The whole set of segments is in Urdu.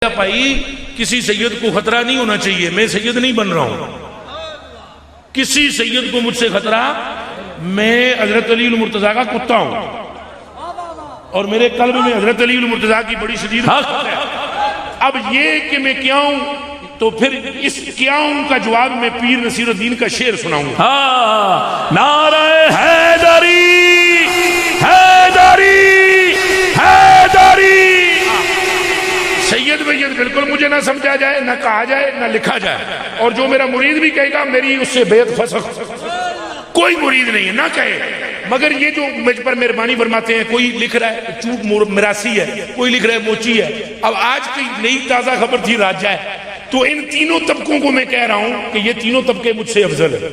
بھائی کسی سید کو خطرہ نہیں ہونا چاہیے، میں سید نہیں بن رہا ہوں، کسی سید کو مجھ سے خطرہ، میں حضرت علی المرتضیٰ کا کتا ہوں اور میرے قلب میں حضرت علی المرتضیٰ کی بڑی شدید حق ہے۔ اب یہ کہ میں کیا ہوں، تو پھر اس کیا ہوں کا جواب میں پیر نصیر الدین کا شعر سناؤں گا۔ نعرہ حیدری حیدری حیدری۔ سید وید بالکل مجھے نہ سمجھا جائے، نہ کہا جائے، نہ لکھا جائے، اور جو میرا مرید بھی کہے گا میری اس سے بیعت فسخ، کوئی مرید نہیں ہے، نہ کہے۔ مگر یہ جو مجھ پر مہربانی فرماتے ہیں، کوئی لکھ رہا ہے چوک مراسی ہے، کوئی لکھ رہا ہے موچی ہے۔ اب آج کی نئی تازہ خبر تھی راجہ ہے، تو ان تینوں طبقوں کو میں کہہ رہا ہوں کہ یہ تینوں طبقے مجھ سے افضل ہیں،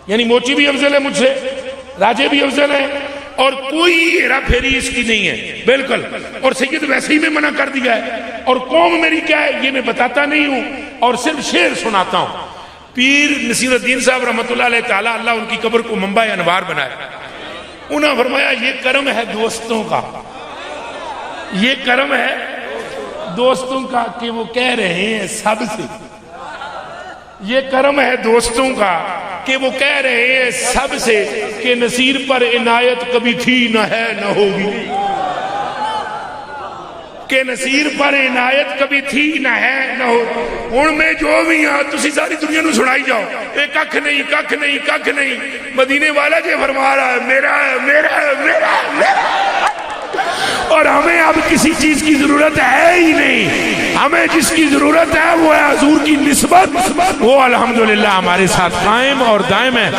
یعنی موچی بھی افضل ہے مجھ سے، راجے بھی افضل ہیں، اور کوئی ہیرا پھیری اس کی نہیں ہے بالکل۔ اور سید ویسے ہی میں منع کر دیا ہے، اور قوم میری کیا ہے یہ میں بتاتا نہیں ہوں، اور صرف شعر سناتا ہوں۔ پیر نصیر الدین صاحب رحمۃ اللہ علیہ تعالیٰ، اللہ ان کی قبر کو منبع انوار بنائے، انہوں نے فرمایا یہ کرم ہے دوستوں کا، یہ کرم ہے دوستوں کا کہ وہ کہہ رہے ہیں سب سے، یہ کرم ہے دوستوں کا کہ وہ کہہ رہے ہیں سب سے کہ نصیر پر عنایت کبھی تھی نہ ہے نہ ہوگی، کہ نصیر پر عنایت کبھی تھی نہ ہے نہ ہو۔ ان میں جو بھی یہاں تسی ساری دنیا نو سنائی جاؤ، اے ککھ نہیں ککھ نہیں ککھ نہیں، مدینے والا جو فرما رہا ہے میرا ہے میرا ہے میرا ہے میرا، اور ہمیں اب کسی چیز کی ضرورت ہے ہی نہیں، ہمیں جس کی ضرورت ہے وہ ہے حضور کی نسبت، وہ الحمدللہ ہمارے ساتھ قائم اور دائم ہے،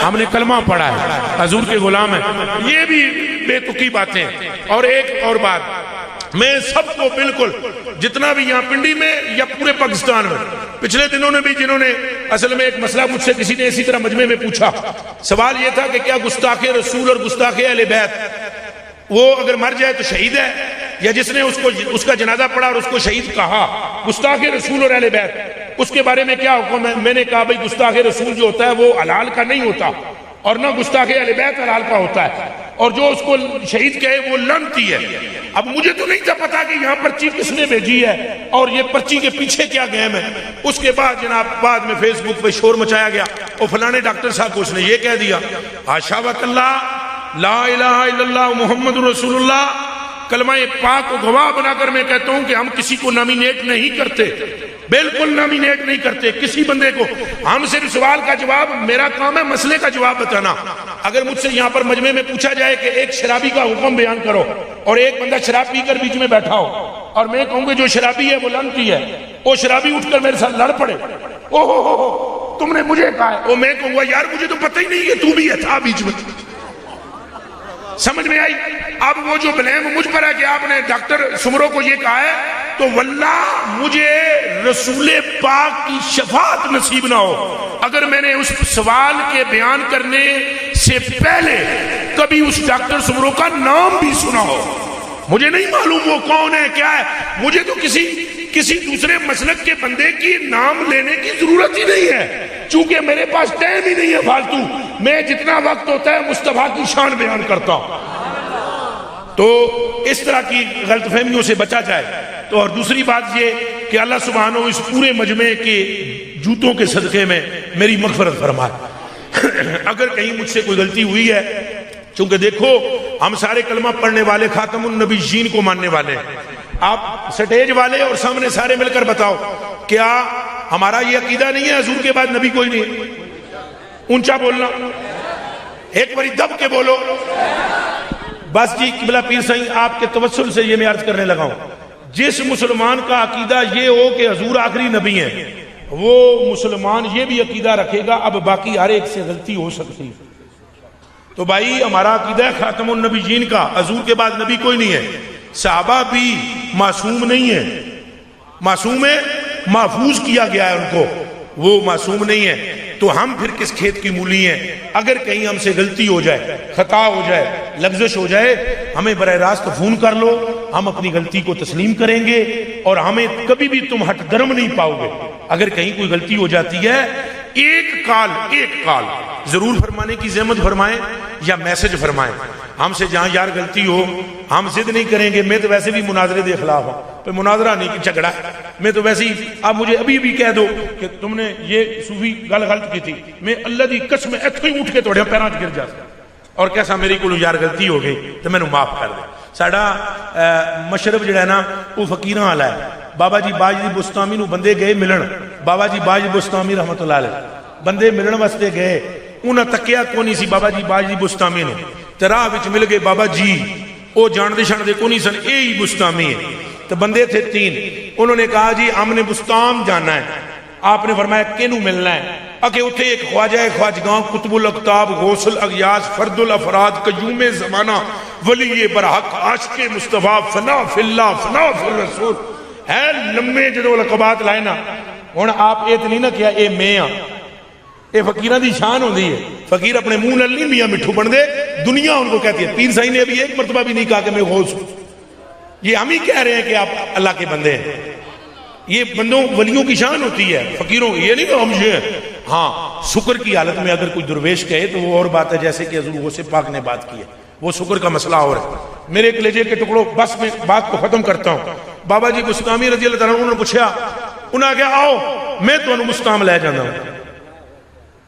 ہم نے کلمہ پڑھا ہے، حضور کے غلام ہیں۔ یہ بھی بے تکی باتیں ہیں۔ اور ایک اور بات، میں سب کو بالکل جتنا بھی یہاں پنڈی میں یا پورے پاکستان میں، پچھلے دنوں نے بھی جنہوں نے اصل میں ایک مسئلہ مجھ سے کسی نے اسی طرح مجمع میں پوچھا، سوال یہ تھا کہ کیا گستاخ رسول اور گستاخ اہل بیت وہ اگر مر جائے تو شہید ہے، یا جس نے اس کا جنازہ پڑھا اور اس کو شہید کہا، گستاخ رسول اور اہل بیت اس کے بارے میں کیا حکم ہے؟ میں نے کہا بھائی گستاخ رسول جو ہوتا ہے وہ حلال کا نہیں ہوتا، اور نہ گستاخ اہل بیت حلال کا ہوتا ہے، اور جو اس کو شہید کہے وہ لعنتی ہے۔ اب مجھے تو نہیں تھا پتا کہ یہاں پرچی کس نے بھیجی ہے اور یہ پرچی کے پیچھے کیا گیم ہے۔ اس کے بعد جناب بعد میں فیس بک پہ شور مچایا گیا، اور فلانے ڈاکٹر صاحب کو اس نے یہ کہہ دیا، حاشا وکلا لا الہ الا اللہ محمد رسول اللہ، کلمہ پاک کو گواہ بنا کر میں کہتا ہوں کہ ہم کسی کو نامینیٹ نہیں کرتے، بالکل نامینیٹ نہیں کرتے کسی بندے کو، ہم صرف سوال کا جواب، میرا کام ہے مسئلے کا جواب بتانا۔ اگر مجھ سے یہاں پر مجمع میں پوچھا جائے کہ ایک شرابی کا حکم بیان کرو، اور ایک بندہ شراب پی کر بیچ میں بیٹھا ہو، اور میں کہوں گے جو شرابی ہے وہ لعنتی ہے، وہ شرابی اٹھ کر میرے ساتھ لڑ پڑے، او ہو تم نے مجھے کہا ہے، اور میں کہوں گا یار مجھے تو پتہ ہی نہیں ہے تو بھی تھا بیچ میں، سمجھ میں آئی؟ اب وہ جو بلیم مجھ پر ہے کہ آپ نے ڈاکٹر سمرو کو یہ کہا ہے، تو واللہ مجھے رسول پاک کی شفاعت نصیب نہ ہو اگر میں نے اس سوال کے بیان کرنے سے پہلے کبھی اس ڈاکٹر سمرو کا نام بھی سنا ہو۔ مجھے نہیں معلوم وہ کون ہے کیا ہے، مجھے تو کسی دوسرے مسلک کے بندے کی نام لینے کی ضرورت ہی نہیں ہے، چونکہ میرے پاس ٹائم ہی نہیں ہے فالتو، میں جتنا وقت ہوتا ہے مصطفیٰ کی شان بیان کرتا ہوں۔ تو اس طرح کی غلط فہمیوں سے بچا جائے۔ تو اور دوسری بات یہ کہ اللہ سبحانہ اس پورے مجمع کے جوتوں کے صدقے میں میری مغفرت فرمائے۔ اگر کہیں مجھ سے کوئی غلطی ہوئی ہے، چونکہ دیکھو ہم سارے کلمہ پڑھنے والے خاتم النبیین کو ماننے والے ہیں، آپ سٹیج والے اور سامنے سارے مل کر بتاؤ کیا ہمارا یہ عقیدہ نہیں ہے حضور کے بعد نبی کوئی نہیں؟ اونچا بولنا، ایک باری دب کے بولو۔ بس جی قبلہ پیر صحیح آپ کے توسل سے یہ میں عرض کرنے لگا ہوں، جس مسلمان کا عقیدہ یہ ہو کہ حضور آخری نبی ہیں، وہ مسلمان یہ بھی عقیدہ رکھے گا اب باقی ہر ایک سے غلطی ہو سکتی ہے۔ تو بھائی ہمارا عقیدہ ہے خاتم النبیین کا، حضور کے بعد نبی کوئی نہیں ہے، صحابہ بھی معصوم نہیں ہے، معصوم ہے محفوظ کیا گیا ہے ان کو، وہ معصوم نہیں ہے، تو ہم پھر کس کھیت کی مولی ہیں؟ اگر کہیں ہم سے غلطی ہو جائے، خطا ہو جائے، لغزش ہو جائے، ہمیں براہ راست فون کر لو، ہم اپنی غلطی کو تسلیم کریں گے، اور ہمیں کبھی بھی تم ہٹ درم نہیں پاؤ گے۔ اگر کہیں کوئی غلطی ہو جاتی ہے، ایک کال ضرور فرمانے کی زحمت فرمائیں یا میسج فرمائیں، ہم سے جہاں یار غلطی ہو ہم ضد نہیں کریں گے. میں تو ویسے بھی مناظرے کے خلاف ہوں, پہ مناظرہ نہیں کہ جھگڑا ہے. میں تو ویسے ہی آپ مجھے ابھی بھی کہہ دو کہ تم نے یہ صوفی گل غلط کی تھی, میں اللہ دی قسم اتوں ہی اٹھ کے تھوڑے پیروں گر جا اور کیسا میری کو یار غلطی ہو گئی تو مینوں معاف کر دے. ساڈا مشرب جڑا ہے نا وہ فقیراں والا ہے. بابا جی باجری بستامی نو بندے گئے ملن, بابا جی باجری بستامی رحمت اللہ علیہ بندے ملن واسطے گئے, انہاں تکیا کو نہیں سی بابا جی باجری بستامی نو, تے راہ وچ مل گئے بابا جی او جان دے کو نہیں سن, اے ہی بستامی ہے. تو بندے تھے 3, انہوں نے کہا جی ہم نے بستام جانا ہے. آپ نے فرمایا کینوں ملنا ہے؟ کہ اتھے ایک خواجہ خواجگاں قطب الاقطاب غوث الاغیاث فرد الافراد قیوم زمانہ ولی برحق عاشق مصطفیٰ فنا فی اللہ فنا فی الرسول ہے. لمے جدو لقبات لائے نا, ہن آپ یہ تو نہیں نہ کیا اے میں ہاں, یہ فقیران دی شان ہوندی ہے. فقیر اپنے منہ نال نہیں میاں مٹھو بن دے, دنیا ان کو کہتی ہے. پیر صاحب نے ابھی ایک مرتبہ بھی نہیں کہا کہ میں غوث ہوں. یہ ہم ہی کہہ رہے ہیں کہ آپ اللہ کے بندے ہیں. یہ بندوں ولیوں کی شان ہوتی ہے, فقیروں یہ نہیں کہ ہم یہ ہیں. ہاں شکر کی حالت میں اگر کوئی درویش کہے تو وہ اور بات ہے, جیسے کہ حضور غوث پاک نے بات کی ہے, وہ شکر کا مسئلہ اور ہے. میرے کلیجے کے ٹکڑوں بس میں بات کو ختم کرتا ہوں. بابا جی بستامی رضی اللہ تعالیٰ انہوں نے پوچھا, انہوں نے کہا آؤ میں تو انہوں مستام لے جانا ہوں.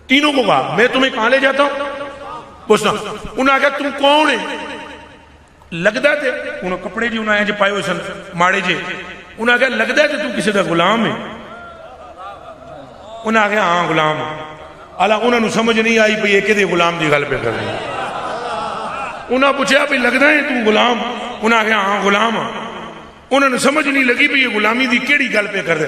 تینوں کو کہا میں تمہیں کہاں لے جاتا ہوں پوچھنا. انہوں نے کہا تم کون ہیں؟ لگتا تھے انہوں کپڑے جی انہوں نے پائے ہوئے سن ماڑے جے. انہوں نے کہا لگتا ہے کہ تو کسی کا غلام ہے؟ انہوں نے کہا ہاں غلام. اللہ انہوں نے سمجھ نہیں آئی پہ یہ کہ غلام دی گل پہ کر رہے ہیں. انہوں نے پوچھا پہ لگتا ہے تو غلام؟ انہوں نے کہا ہاں غلام. انہوں نے سمجھ نہیں لگی بھی یہ غلامی دی کیڑی گل پہ کر دے.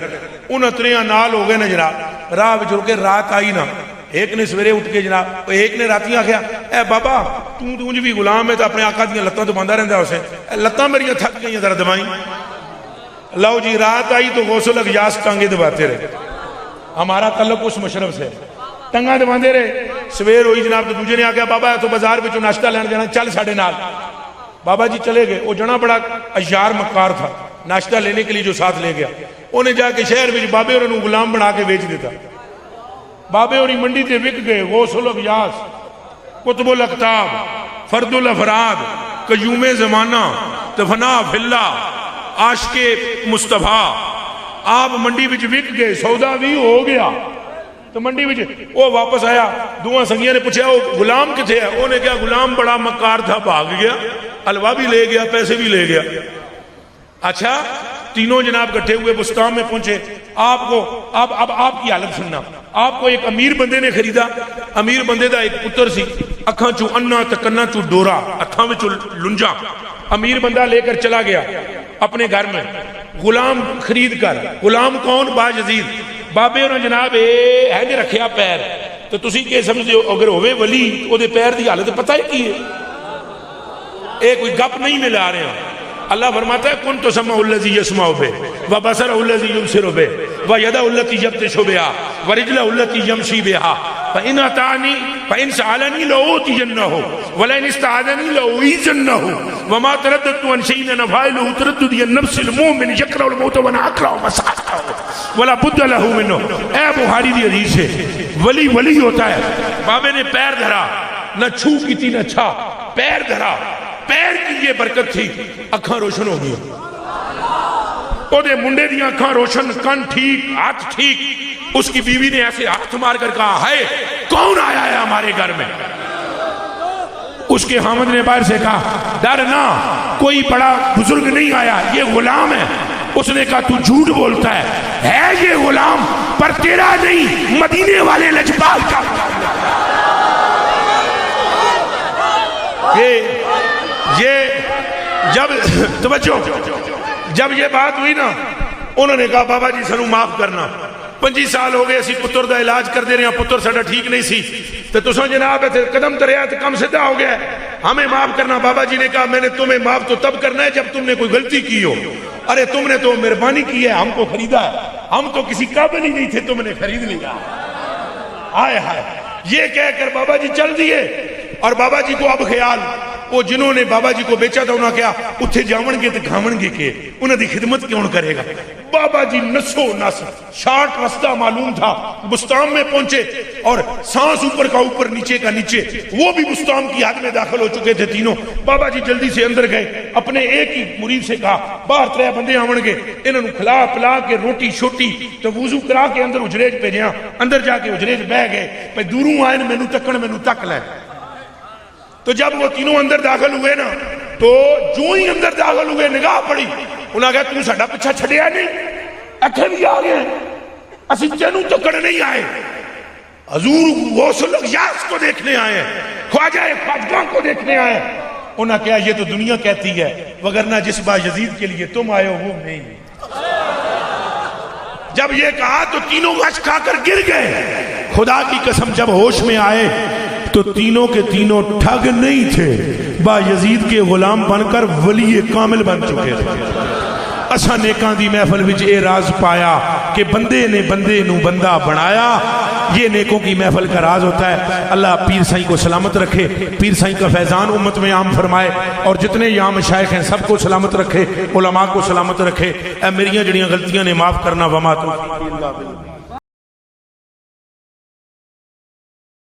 انہوں تریاں نال ہو گئے نا جناب, راہ وچ رک کے رات آئی نا, ایک نے سویرے اٹھ کے جناب, ایک نے راتیں آخیا اے بابا تو انج بھی غلام ہے تو اپنے آقا دیاں لتاں تو باندھا رہندا اسے, لتاں میریاں تھک گئیاں ذرا دبائیں. لو جی رات آئی تو غوث الاغیاث ٹانگے دباتے رہے. ہمارا تعلق اس مشرب سے, ٹنگا دباندے رہے. سویر ہوئی جناب تو دوجے نے آ گیا بابا تو بازار وچوں ناشتہ لین جانا, چل ساڈے نال. بابا جی چلے گئے. وہ جنا بڑا عیار مکار تھا, ناشتہ لینے کے لیے جو ساتھ لے گیا انہیں جا کے شہر میں بابے اور انہوں غلام بنا کے بیچ دیتا. بابے اور منڈی تے وک گئے. غوث الاغیاث قطب الاقطاب فرد الافراد قیوم زمانہ فنا فی اللہ عاشق مصطفیٰ. آپ منڈی وچ وک گئے, سودا بھی ہو گیا. تو منڈی وچ وہ واپس آیا, دوہاں سنگیاں نے پوچھا وہ غلام کتھے ہے؟ انہوں نے کہا غلام بڑا مکار تھا, بھاگ گیا, حلوہ بھی لے گیا, پیسے بھی لے گیا. اچھا تینوں جناب کٹھے ہوئے بستان میں پہنچے. آپ کو اب آپ کی حالت سننا. آپ کو ایک امیر بندے نے خریدا. امیر بندے دا ایک پتر سی, اکھاں چوں انا تے کنا چوں ڈورا, ہتھاں وچوں لنجا. امیر بندہ لے کر چلا گیا اپنے گھر میں غلام خرید کر. غلام کون؟ با یزید. بابے اور جناب ہے نے رکھیا پیر. تو تسی کہ سمجھتے ہو اگر ہوئے ولی او دے پیر دی حالت پتہ ہے کی ہے؟ اے کوئی گپ نہیں ملا رہے ہیں. اللہ فرماتا ہے کن تو سمع الذی یسمع بہ وبصر الذی یبصر بہ وید التی یبطش بہا ورجل التی یمشی بہا فإن أطاعنی فإن سألنی لأوتینہ ولئن استعاذنی لأعیذنہ وما ترددت عن شیء فاعلہ ترددی النفس المؤمن یکرہ الموت وانا اکرہ مساءتہ ولا بد لہ منہ. اے بخاری دی حدیث ہے ولی ولی ہوتا ہے. بابے نے پیر دھرا, نہ چھو کی تھی نہ چھا, پیر دھرا. پیر کی یہ برکت تھی, اکھاں روشن ہو گئی. او دے منڈے دی اکھاں روشن, کن ٹھیک, ہاتھ ٹھیک. اس کی بیوی نے ایسے ہاتھ مار کر کہا ہے کون آیا ہے ہمارے گھر میں؟ اس کے حامد نے باہر سے کہا ڈرنا, کوئی بڑا بزرگ نہیں آیا, یہ غلام ہے. اس نے کہا تو جھوٹ بولتا ہے یہ غلام پر تیرا نہیں, مدینے والے لجپال کا. یہ جب توجہ جب یہ بات ہوئی نا, انہوں نے کہا بابا جی سنو معاف کرنا, 25 سال ہو گئے اسی پتر دا علاج کر دے رہے ہیں, پتر ساڈا ٹھیک نہیں سی, تو تسو جناب قدم تریا تو کم سدھا ہو گیا, ہمیں معاف کرنا. بابا جی نے کہا میں نے تمہیں معاف تو تب کرنا ہے جب تم نے کوئی غلطی کی ہو. ارے تم نے تو مہربانی کی ہے, ہم کو خریدا ہے, ہم تو کسی قابل ہی نہیں تھے, تم نے خرید لیا. ہائے ہائے. یہ کہہ کر بابا جی چل دیے. اور بابا جی کو اب خیال وہ جنہوں نے بابا جی کو بیچا تھا انہوں نے کہا اتھے جاون گے تو کھاون گے کہ انہوں دی خدمت کیوں کرے گا. بابا جی نسو نس شارٹ رستہ معلوم تھا, بستان میں پہنچے اور سانس اوپر کا اوپر نیچے کا نیچے, وہ بھی بستان کی حد میں داخل ہو چکے تھے تینوں. بابا جی جلدی سے اندر گئے, اپنے ایک ہی مرید سے کہا باہر 3 بندے آون گے, انہوں نے کھلا پلا کے روٹی شوٹی تو وضو کرا کے اندر اجرے چ بھیجیا. اندر جا کے اجرے چ بہ گئے, بھائی دوروں آئے مینوں تکن مینوں تک لے. تو جب وہ تینوں اندر داخل ہوئے نا تو جو ہی اندر داخل ہوئے نگاہ پڑی, انہوں نے کہا تو ساڈا پیچھا چھڈیا نہیں, اکھے بھی آ گئے, اسی تینوں تکڑ نہیں آئے, حضور غوث الاغیاث کو دیکھنے آئے ہیں, خواجہ خواجگاں کو دیکھنے آئے ہیں. انہوں نے کہا یہ تو دنیا کہتی ہے, وگرنہ جس با یزید کے لیے تم آئے ہو وہ نہیں. جب یہ کہا تو تینوں غش کھا کر گر گئے. خدا کی قسم جب ہوش میں آئے تو تینوں کے تینوں ٹھگ نہیں تھے, با یزید کے غلام بن کر ولی کامل بن چکے تھے. اساں نیکاں دی محفل وچ اے راز پایا کہ بندے نے بندے نو بندہ بنایا. یہ نیکوں کی محفل کا راز ہوتا ہے. اللہ پیر سائیں کو سلامت رکھے, پیر سائیں کا فیضان امت میں عام فرمائے, اور جتنے یہاں مشائخ ہیں سب کو سلامت رکھے, علماء کو سلامت رکھے. اے میریاں جڑیاں غلطیاں نے معاف کرنا. وما توفیقی الا باللہ.